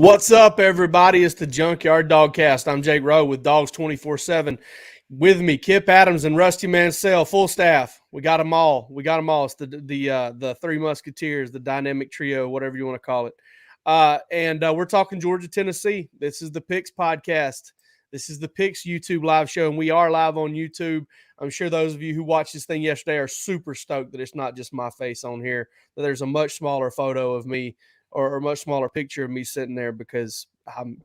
What's up, everybody? It's the Junkyard Dawgcast. I'm Jake Rowe with Dawgs 24/7. With me, Kip Adams and Rusty Mansell, full staff. We got them all. It's the Three Musketeers, the dynamic trio, whatever you want to call it. And we're talking Georgia, Tennessee. This is the Picks podcast. This is the Picks YouTube live show, and we are live on YouTube. I'm sure those of you who watched this thing yesterday are super stoked that it's not just my face on here, that there's a much smaller photo of me or a much smaller picture of me sitting there because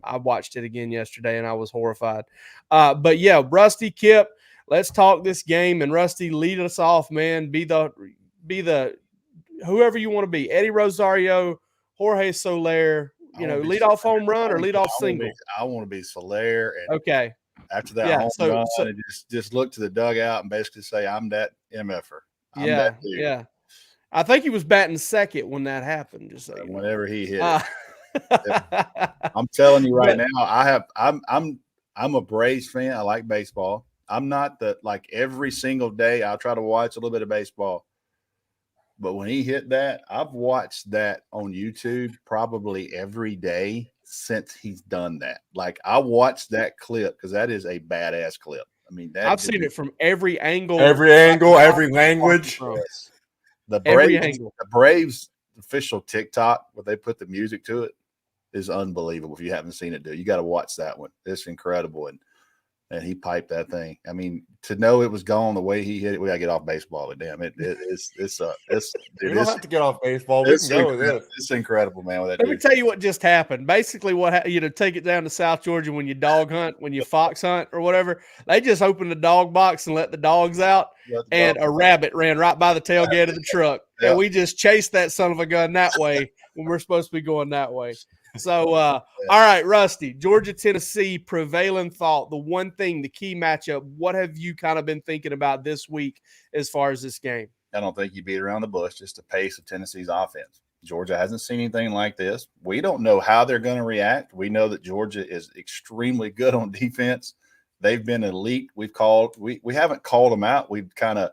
I watched it again yesterday and I was horrified. But yeah, Rusty, Kip, let's talk this game. And Rusty, lead us off, man. Be the whoever you want to be. Eddie Rosario, Jorge Soler, lead off home run or lead off single. I want to be Soler. And okay. After that home run, and just look to the dugout and basically say, I'm that MFer. Yeah. I think he was batting second when that happened. Just so whenever he hit it. I'm telling you right now, I'm a Braves fan. I like baseball. I'm not every single day I'll try to watch a little bit of baseball. But when he hit that, I've watched that on YouTube probably every day since he's done that. Like, I watched that clip because that is a badass clip. I mean, I've seen it from every angle, every language. The Braves official TikTok, where they put the music to it, is unbelievable. If you haven't seen it, you got to watch that one. It's incredible. And he piped that thing. I mean, to know it was gone the way he hit it, we got to get off baseball. But damn, it's we don't have to get off baseball. We can go with this. It's incredible, man. Let me tell you what just happened. Basically, take it down to South Georgia when you dog hunt, when you fox hunt or whatever. They just opened the dog box and let the dogs out, and a rabbit ran right by the tailgate of the truck, and we just chased that son of a gun that way when we're supposed to be going that way. So, all right, Rusty, Georgia, Tennessee, prevailing thought, the one thing, the key matchup, what have you kind of been thinking about this week as far as this game? I don't think you beat around the bush, just the pace of Tennessee's offense. Georgia hasn't seen anything like this. We don't know how they're going to react. We know that Georgia is extremely good on defense. They've been elite. We haven't called them out. We've kind of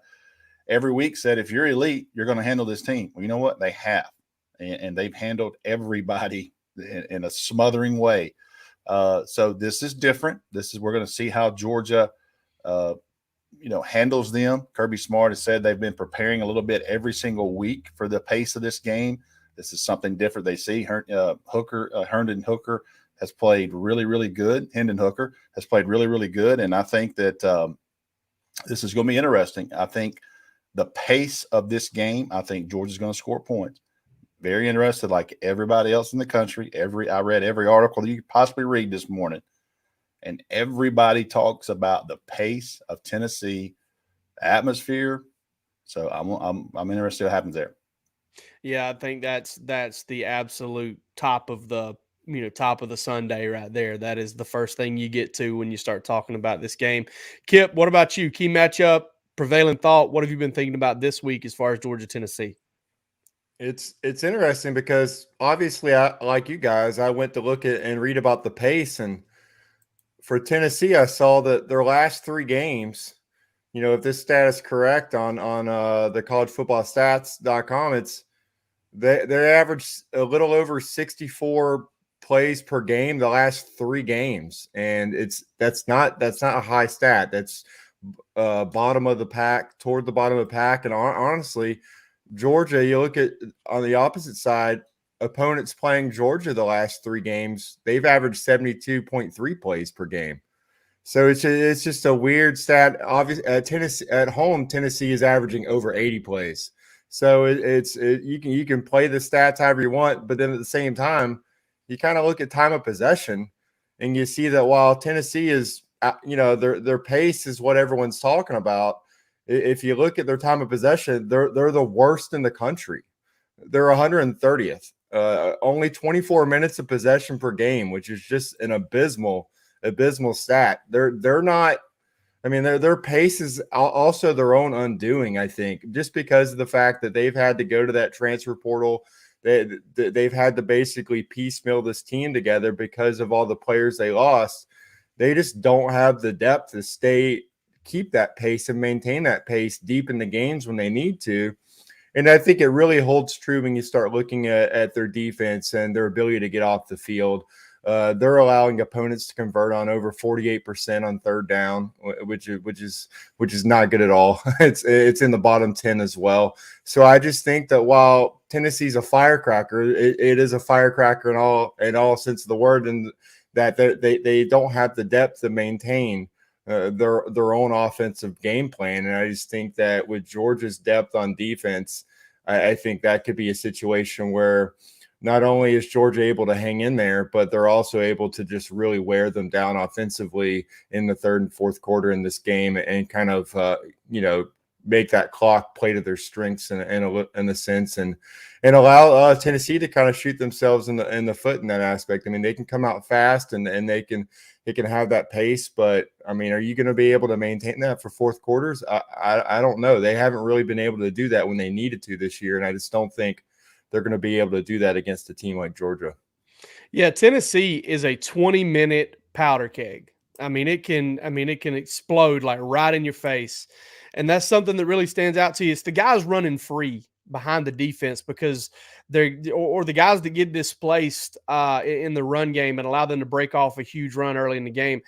every week said, if you're elite, you're going to handle this team. Well, you know what? They have, and they've handled everybody in a smothering way. So this is different. We're going to see how Georgia, handles them. Kirby Smart has said they've been preparing a little bit every single week for the pace of this game. This is something different they see. Herndon Hooker has played really, really good. Hendon Hooker has played really, really good. And I think that this is going to be interesting. I think the pace of this game, I think Georgia's going to score points. Very interested, like everybody else in the country. I read every article you could possibly read this morning, and everybody talks about the pace of Tennessee, atmosphere. So I'm interested in what happens there. Yeah, I think that's the absolute top of the Sunday right there. That is the first thing you get to when you start talking about this game. Kip, what about you? Key matchup, prevailing thought. What have you been thinking about this week as far as Georgia, Tennessee? It's interesting because obviously, like you guys, I went to look at and read about the pace, and for Tennessee, I saw that their last 3 games, if this stat is correct on the collegefootballstats.com, they averaged a little over 64 plays per game the last 3 games, and that's not a high stat. That's bottom of the pack, toward the bottom of the pack, and honestly, Georgia, you look at on the opposite side, opponents playing Georgia the last 3 games, they've averaged 72.3 plays per game. So it's just a weird stat. Obviously, at home, Tennessee is averaging over 80 plays. So you can play the stats however you want, but then at the same time, you kind of look at time of possession, and you see that while Tennessee is, their pace is what everyone's talking about. If you look at their time of possession, they're the worst in the country. They're 130th. Only 24 minutes of possession per game, which is just an abysmal stat. They're not. I mean, their pace is also their own undoing. I think just because of the fact that they've had to go to that transfer portal, they've had to basically piecemeal this team together because of all the players they lost. They just don't have the depth to keep that pace and maintain that pace deep in the games when they need to. And I think it really holds true when you start looking at their defense and their ability to get off the field. They're allowing opponents to convert on over 48% on third down, which is not good at all. It's in the bottom 10 as well. So I just think that while Tennessee's a firecracker, it is a firecracker in all sense of the word, and that they don't have the depth to maintain their own offensive game plan. And I just think that with Georgia's depth on defense, I think that could be a situation where not only is Georgia able to hang in there, but they're also able to just really wear them down offensively in the third and fourth quarter in this game, and kind of make that clock play to their strengths in a sense, and allow Tennessee to kind of shoot themselves in the foot in that aspect. I mean, they can come out fast and they can have that pace, but I mean, are you going to be able to maintain that for fourth quarters? I don't know. They haven't really been able to do that when they needed to this year, and I just don't think they're going to be able to do that against a team like Georgia. Yeah, Tennessee is a 20-minute powder keg. I mean, it can explode like right in your face. And that's something that really stands out to you. It's the guys running free behind the defense, because or the guys that get displaced in the run game and allow them to break off a huge run early in the game.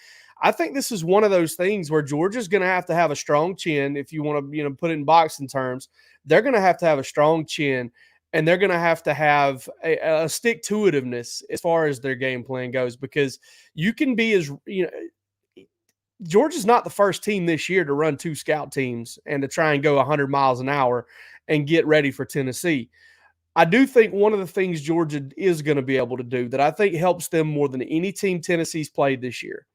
I think this is one of those things where Georgia's going to have a strong chin. If you want to, put it in boxing terms, they're going to have a strong chin, and they're going to have a stick-to-itiveness as far as their game plan goes, because you can be Georgia's not the first team this year to run 2 scout teams and to try and go 100 miles an hour and get ready for Tennessee. I do think one of the things Georgia is going to be able to do that I think helps them more than any team Tennessee's played this year,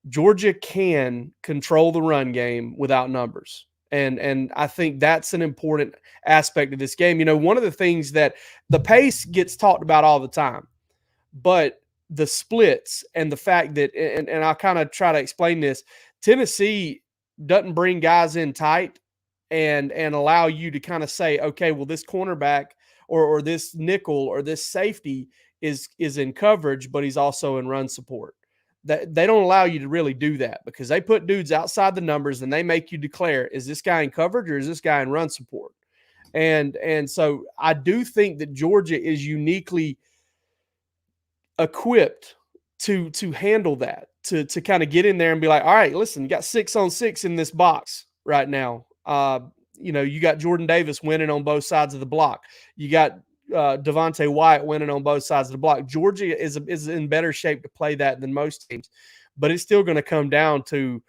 Georgia can control the run game without numbers. And I think that's an important aspect of this game. One of the things that the pace gets talked about all the time, but the splits and the fact that, and I'll kind of try to explain this, Tennessee doesn't bring guys in tight and allow you to kind of say, okay, well, this cornerback or this nickel or this safety is in coverage, but he's also in run support. That they don't allow you to really do that, because they put dudes outside the numbers and they make you declare, is this guy in coverage or is this guy in run support? And so I do think that Georgia is uniquely equipped to handle that, to kind of get in there and be like, all right, listen, you got 6 on 6 in this box right now. You got Jordan Davis winning on both sides of the block. You got Devontae Wyatt winning on both sides of the block. Georgia is in better shape to play that than most teams, but it's still going to come down to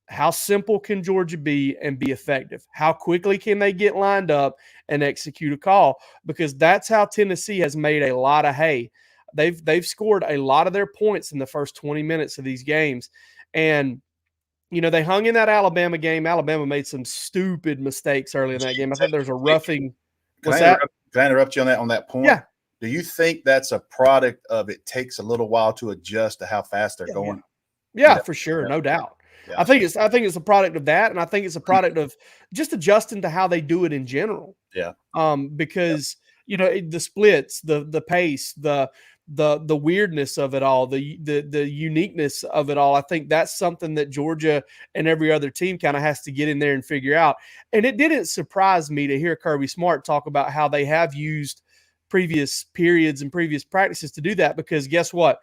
how simple can Georgia be and be effective? How quickly can they get lined up and execute a call? Because that's how Tennessee has made a lot of hay. They've scored a lot of their points in the first 20 minutes of these games. And, they hung in that Alabama game. Alabama made some stupid mistakes early in that game. I think there's a roughing. Can I interrupt you on that point? Yeah. Do you think that's a product of it takes a little while to adjust to how fast they're going? Yeah, for sure. No doubt. Yeah. I think it's a product of that. And I think it's a product of just adjusting to how they do it in general. Yeah. Because, the splits, the pace, the weirdness of it all, the uniqueness of it all. I think that's something that Georgia and every other team kind of has to get in there and figure out. And it didn't surprise me to hear Kirby Smart talk about how they have used previous periods and previous practices to do that, because guess what?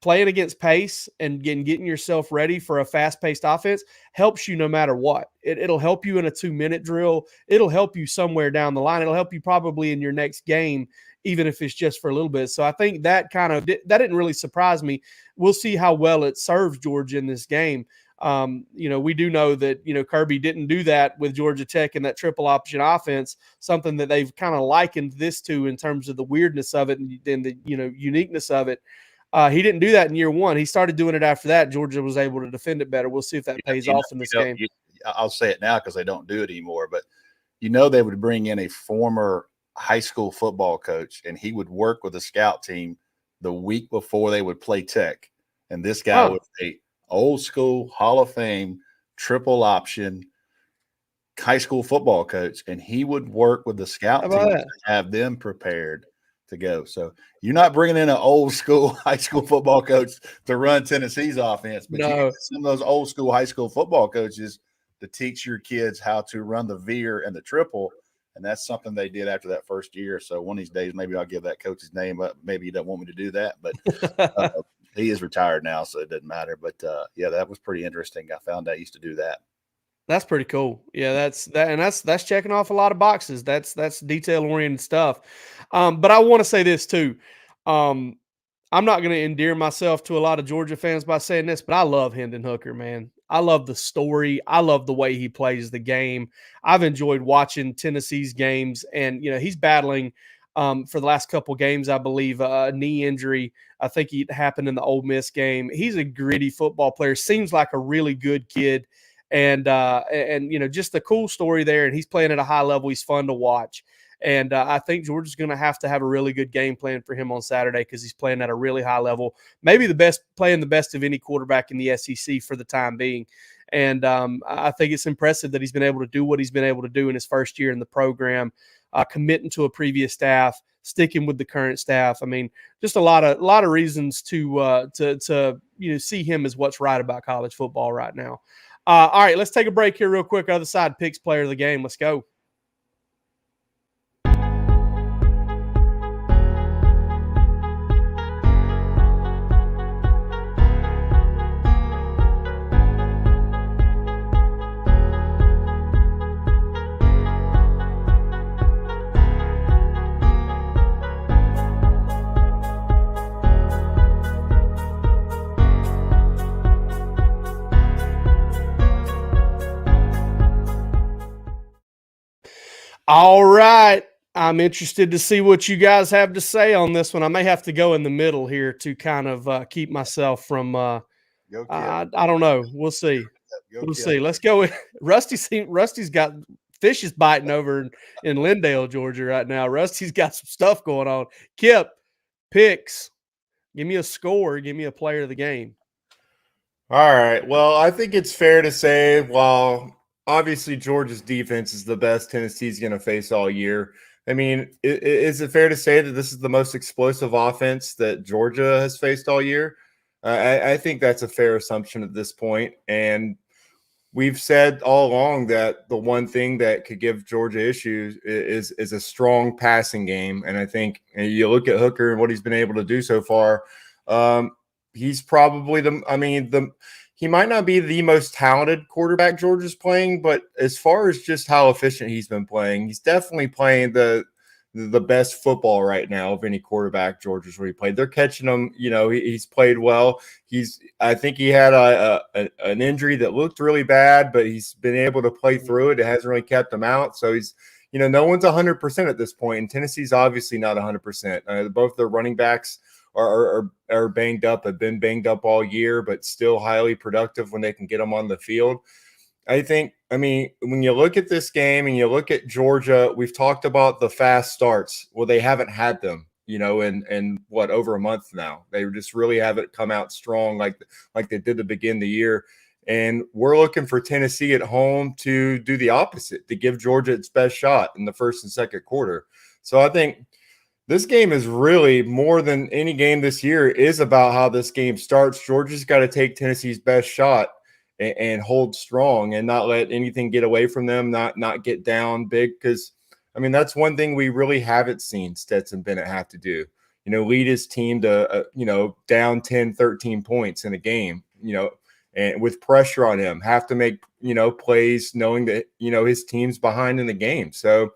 Playing against pace and getting yourself ready for a fast-paced offense helps you no matter what. It'll help you in a 2-minute drill. It'll help you somewhere down the line. It'll help you probably in your next game, even if it's just for a little bit. So I think that didn't really surprise me. We'll see how well it serves Georgia in this game. We do know that, Kirby didn't do that with Georgia Tech in that triple option offense, something that they've kind of likened this to in terms of the weirdness of it and the, uniqueness of it. He didn't do that in year one. He started doing it after that. Georgia was able to defend it better. We'll see if that pays off in this game. I'll say it now because they don't do it anymore, but they would bring in a former high school football coach, and he would work with a scout team the week before they would play Tech. And this guy was a old school Hall of Fame triple option high school football coach, and he would work with the scout team to have them prepared to go. So you're not bringing in an old school high school football coach to run Tennessee's offense, but you get some of those old school high school football coaches to teach your kids how to run the veer and the triple. And that's something they did after that first year. So one of these days, maybe I'll give that coach his name up. Maybe he doesn't want me to do that, but he is retired now, so it doesn't matter. But yeah, that was pretty interesting. I found out he used to do that. That's pretty cool. Yeah, that's checking off a lot of boxes. That's detail oriented stuff. But I want to say this too. I'm not going to endear myself to a lot of Georgia fans by saying this, but I love Hendon Hooker, man. I love the story. I love the way he plays the game. I've enjoyed watching Tennessee's games, and he's battling for the last couple games, I believe, a knee injury. I think it happened in the Ole Miss game. He's a gritty football player. Seems like a really good kid, and just a cool story there. And he's playing at a high level. He's fun to watch. And I think Georgia's going to have a really good game plan for him on Saturday because he's playing at a really high level, maybe playing the best of any quarterback in the SEC for the time being. And I think it's impressive that he's been able to do what he's been able to do in his first year in the program, committing to a previous staff, sticking with the current staff. I mean, just a lot of reasons to see him as what's right about college football right now. All right, let's take a break here real quick. Other side picks player of the game. Let's go. All right. I'm interested to see what you guys have to say on this one. I may have to go in the middle here to kind of keep myself from I don't know. We'll see. We'll see. Let's go. Rusty's got fishes biting over in Lindale, Georgia right now. Rusty's got some stuff going on. Kip, picks. Give me a score. Give me a player of the game. All right. Well, I think it's fair to say, while obviously Georgia's defense is the best Tennessee's going to face all year, I mean, is it fair to say that this is the most explosive offense that Georgia has faced all year? I think that's a fair assumption at this point. And we've said all along that the one thing that could give Georgia issues is a strong passing game. And I think you look at Hooker and what he's been able to do so far. He's probably he might not be the most talented quarterback Georgia's playing, but as far as just how efficient he's been playing, he's definitely playing the best football right now of any quarterback Georgia's really played. They're catching him. He's played well. I think he had an injury that looked really bad, but he's been able to play through it. It hasn't really kept him out. So he's, no one's 100% at this point, and Tennessee's obviously not 100%. Both their running backs are banged up, have been banged up all year, but still highly productive when they can get them on the field. When you look at this game and you look at Georgia, we've talked about the fast starts. Well, they haven't had them, in over a month now. They just really haven't come out strong like they did to begin the year. And we're looking for Tennessee at home to do the opposite, to give Georgia its best shot in the first and second quarter. So I think this game is really, more than any game this year, is about how this game starts. Georgia's got to take Tennessee's best shot and hold strong and not let anything get away from them, not get down big. Because, that's one thing we really haven't seen Stetson Bennett have to do. Lead his team to, down 10, 13 points in a game, and with pressure on him, have to make, plays knowing that, his team's behind in the game. So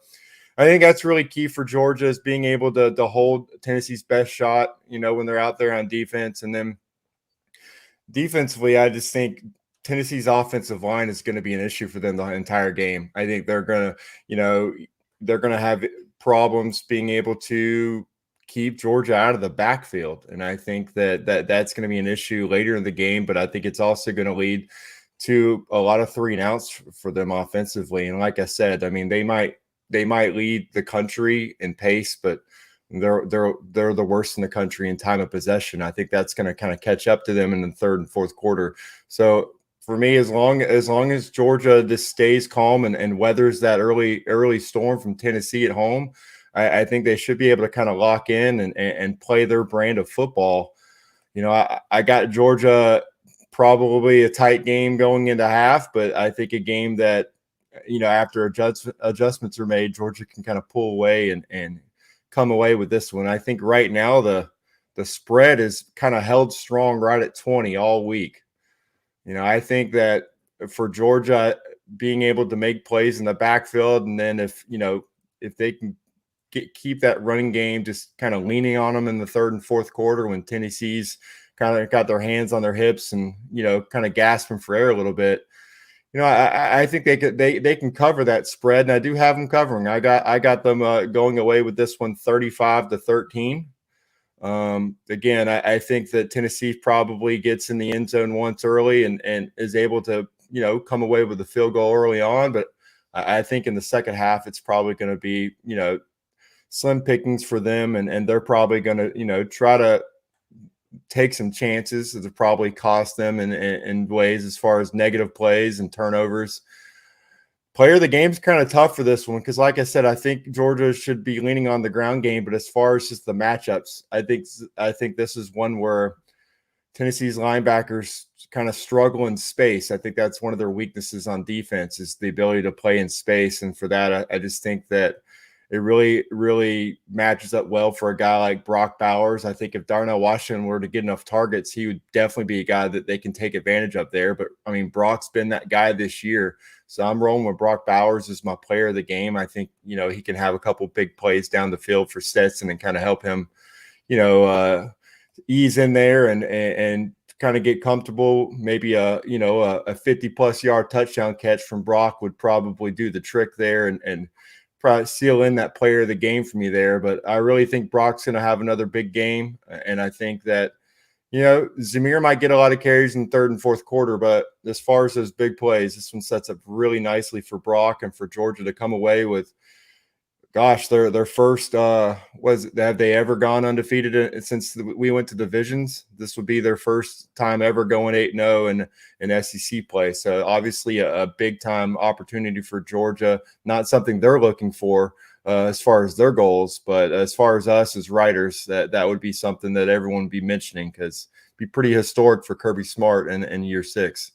I think that's really key for Georgia, is being able to hold Tennessee's best shot, when they're out there on defense. And then defensively, I just think Tennessee's offensive line is going to be an issue for them the entire game. I think they're going to have problems being able to keep Georgia out of the backfield. And I think that's going to be an issue later in the game, but I think it's also going to lead to a lot of 3-and-outs for them offensively. And like I said, they might lead the country in pace, but they're the worst in the country in time of possession. I think that's going to kind of catch up to them in the third and fourth quarter. So for me, as long as Georgia just stays calm and weathers that early storm from Tennessee at home, I think they should be able to kind of lock in and play their brand of football. I got Georgia probably a tight game going into half, but I think a game that after adjustments are made, Georgia can kind of pull away and come away with this one. I think right now the spread is kind of held strong right at 20 all week. I think that for Georgia being able to make plays in the backfield, and then if they can keep that running game just kind of leaning on them in the third and fourth quarter when Tennessee's kind of got their hands on their hips and kind of gasping for air a little bit. I think they can cover that spread, and I do have them covering. I got them going away with this one 35-13. Again, I think that Tennessee probably gets in the end zone once early and is able to come away with a field goal early on, but I think in the second half it's probably going to be slim pickings for them, and they're probably going to try to take some chances that have probably cost them in ways as far as negative plays and turnovers. Player of the game's kind of tough for this one because, like I said, I think Georgia should be leaning on the ground game. But as far as just the matchups, I think this is one where Tennessee's linebackers kind of struggle in space. I think that's one of their weaknesses on defense is the ability to play in space. And for that, I just think that it really, really matches up well for a guy like Brock Bowers. I think if Darnell Washington were to get enough targets, he would definitely be a guy that they can take advantage of there. But, I mean, Brock's been that guy this year. So I'm rolling with Brock Bowers as my player of the game. I think, he can have a couple big plays down the field for Stetson and kind of help him, ease in there and kind of get comfortable. Maybe a 50-plus yard touchdown catch from Brock would probably do the trick there and probably seal in that player of the game for me there. But I really think Brock's going to have another big game. And I think that, Zamir might get a lot of carries in the third and fourth quarter, but as far as those big plays, this one sets up really nicely for Brock and for Georgia to come away with, their first, have they ever gone undefeated since we went to divisions? This would be their first time ever going 8-0 in SEC play. So obviously a big time opportunity for Georgia, not something they're looking for as far as their goals, but as far as us as writers, that would be something that everyone would be mentioning because it'd be pretty historic for Kirby Smart in year 6.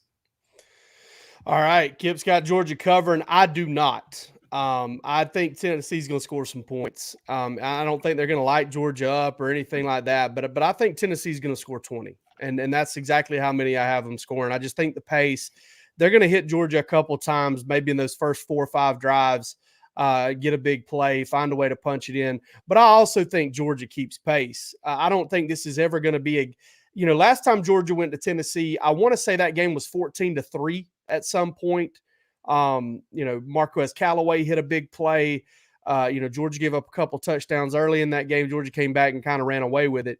All right. Kip's got Georgia covering. I do not. I think Tennessee's going to score some points. I don't think they're going to light Georgia up or anything like that, but I think Tennessee's going to score 20, and that's exactly how many I have them scoring. I just think the pace, they're going to hit Georgia a couple times, maybe in those first 4 or 5 drives, get a big play, find a way to punch it in. But I also think Georgia keeps pace. I don't think this is ever going to be last time Georgia went to Tennessee, I want to say that game was 14-3 at some point. Marquez Callaway hit a big play. Georgia gave up a couple touchdowns early in that game. Georgia came back and kind of ran away with it.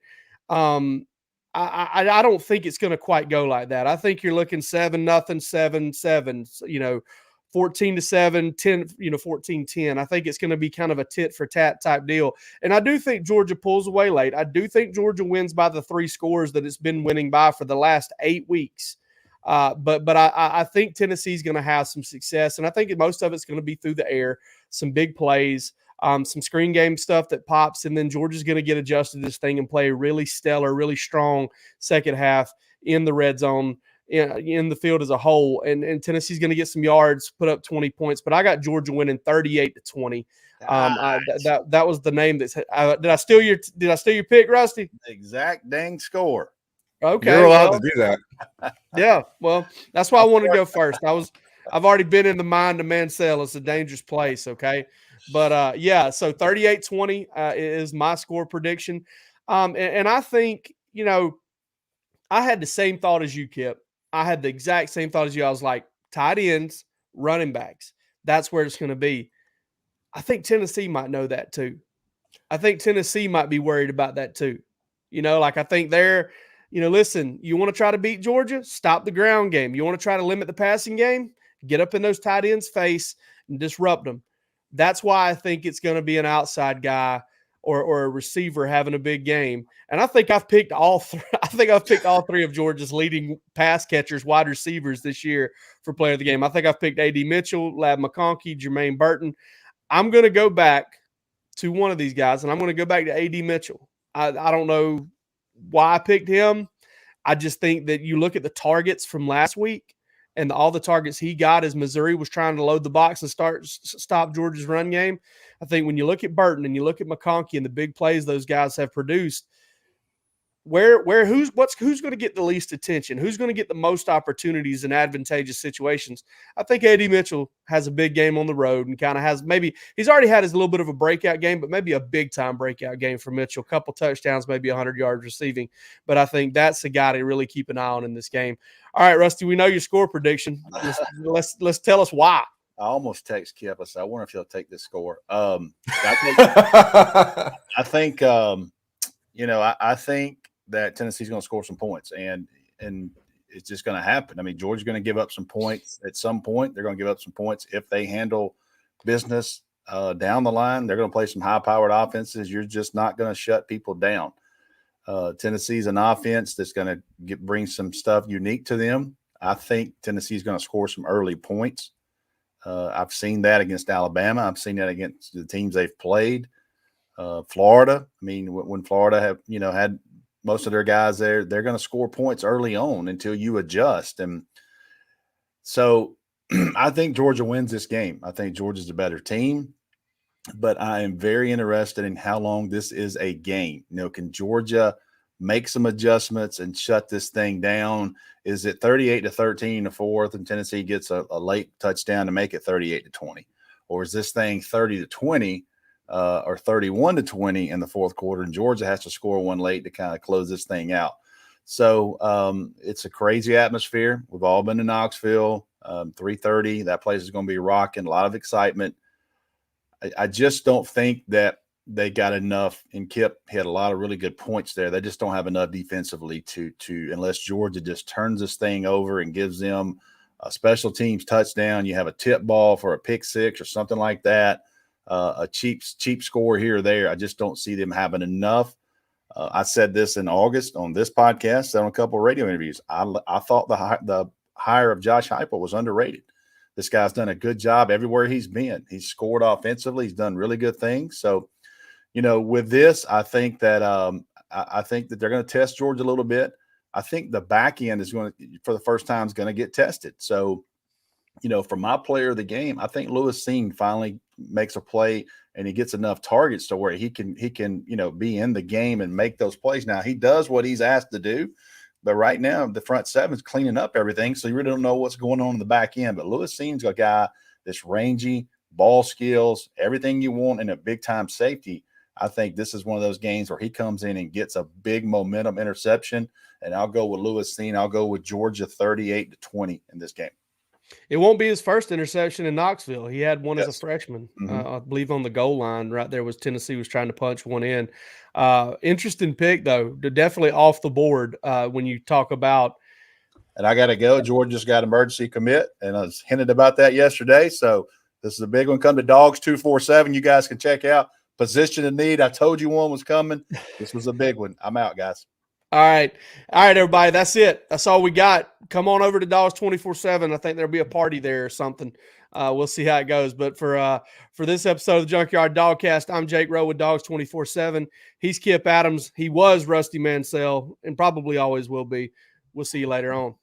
I don't think it's going to quite go like that. I think you're looking 7-0, 7-7, 14-7, 10, 14-10. I think it's going to be kind of a tit for tat type deal. And I do think Georgia pulls away late. I do think Georgia wins by the 3 scores that it's been winning by for the last 8 weeks. But I think Tennessee's going to have some success, and I think most of it's going to be through the air, some big plays, some screen game stuff that pops, and then Georgia's going to get adjusted to this thing and play a really stellar, really strong second half in the red zone, in the field as a whole, and Tennessee's going to get some yards, put up 20 points. But I got Georgia winning 38-20. That was the name that's. Did I steal your pick, Rusty? Exact dang score. Okay, you're allowed to do that. Yeah, well, that's why I wanted to go first. I've already been in the mind of Mansell. It's a dangerous place, okay? But so 38-20 is my score prediction. And I think, I had the same thought as you, Kip. I had the exact same thought as you. I was like, tight ends, running backs. That's where it's going to be. I think Tennessee might know that too. I think Tennessee might be worried about that too. I think they're – listen, you want to try to beat Georgia? Stop the ground game. You want to try to limit the passing game? Get up in those tight ends' face and disrupt them. That's why I think it's going to be an outside guy or a receiver having a big game. And I think I've picked all 3. I think I've picked all 3 of Georgia's leading pass catchers, wide receivers this year for player of the game. I think I've picked A.D. Mitchell, Lab McConkey, Jermaine Burton. I'm going to go back to one of these guys, and I'm going to go back to A.D. Mitchell. I don't know why I picked him. I just think that you look at the targets from last week and all the targets he got as Missouri was trying to load the box and stop Georgia's run game. I think when you look at Burton and you look at McConkey and the big plays those guys have produced, who's going to get the least attention? Who's going to get the most opportunities in advantageous situations? I think A.D. Mitchell has a big game on the road and kind of has, maybe he's already had his little bit of a breakout game, but maybe a big time breakout game for Mitchell. A couple touchdowns, maybe 100 yards receiving. But I think that's the guy to really keep an eye on in this game. All right, Rusty, we know your score prediction. Let's tell us why. I almost text Kip. I said, I wonder if he'll take this score. I think that Tennessee's going to score some points, and it's just going to happen. I mean, Georgia's going to give up some points at some point. They're going to give up some points if they handle business down the line. They're going to play some high-powered offenses. You're just not going to shut people down. Tennessee's an offense that's going to bring some stuff unique to them. I think Tennessee's going to score some early points. I've seen that against Alabama. I've seen that against the teams they've played. Florida, I mean, when Florida have, had most of their guys there, they're going to score points early on until you adjust. And so I think Georgia wins this game. I think Georgia's a better team, but I am very interested in how long this is a game. Can Georgia make some adjustments and shut this thing down? Is it 38-13 in the fourth and Tennessee gets a late touchdown to make it 38-20? Or is this thing 30-20 or 31-20 in the fourth quarter and Georgia has to score one late to kind of close this thing out? So it's a crazy atmosphere. We've all been to Knoxville, 3:30. That place is going to be rocking, a lot of excitement. I just don't think that they got enough, and Kip had a lot of really good points there. They just don't have enough defensively to unless Georgia just turns this thing over and gives them a special teams touchdown. You have a tip ball for a pick six or something like that, a cheap score here or there. I just don't see them having enough. I said this in August on this podcast, said on a couple of radio interviews. I thought the hire of Josh Heupel was underrated. This guy's done a good job everywhere he's been. He's scored offensively. He's done really good things. So, with this, I think that they're going to test Georgia a little bit. I think the back end is going to, for the first time, is going to get tested. So, for my player of the game, I think Lewis Seen finally makes a play and he gets enough targets to where he can be in the game and make those plays. Now he does what he's asked to do, but right now the front seven's cleaning up everything, so you really don't know what's going on in the back end. But Lewis Seen's a guy that's rangy, ball skills, everything you want in a big time safety. I think this is one of those games where he comes in and gets a big momentum interception, and I'll go with Lewis Seen. I'll go with Georgia 38-20 in this game. It won't be his first interception in Knoxville. He had one as a freshman, Mm-hmm. I believe on the goal line right there was Tennessee was trying to punch one in. Interesting pick, though. They're definitely off the board when you talk about. And I got to go. Georgia just got emergency commit, and I was hinted about that yesterday. So this is a big one. Come to Dawgs 247. You guys can check out Position of Need. I told you one was coming. This was a big one. I'm out, guys. All right, everybody. That's it. That's all we got. Come on over to Dawgs 24/7. I think there'll be a party there or something. We'll see how it goes. But for this episode of the Junkyard Dawgcast, I'm Jake Rowe with Dawgs 24/7. He's Kip Adams. He was Rusty Mansell and probably always will be. We'll see you later on.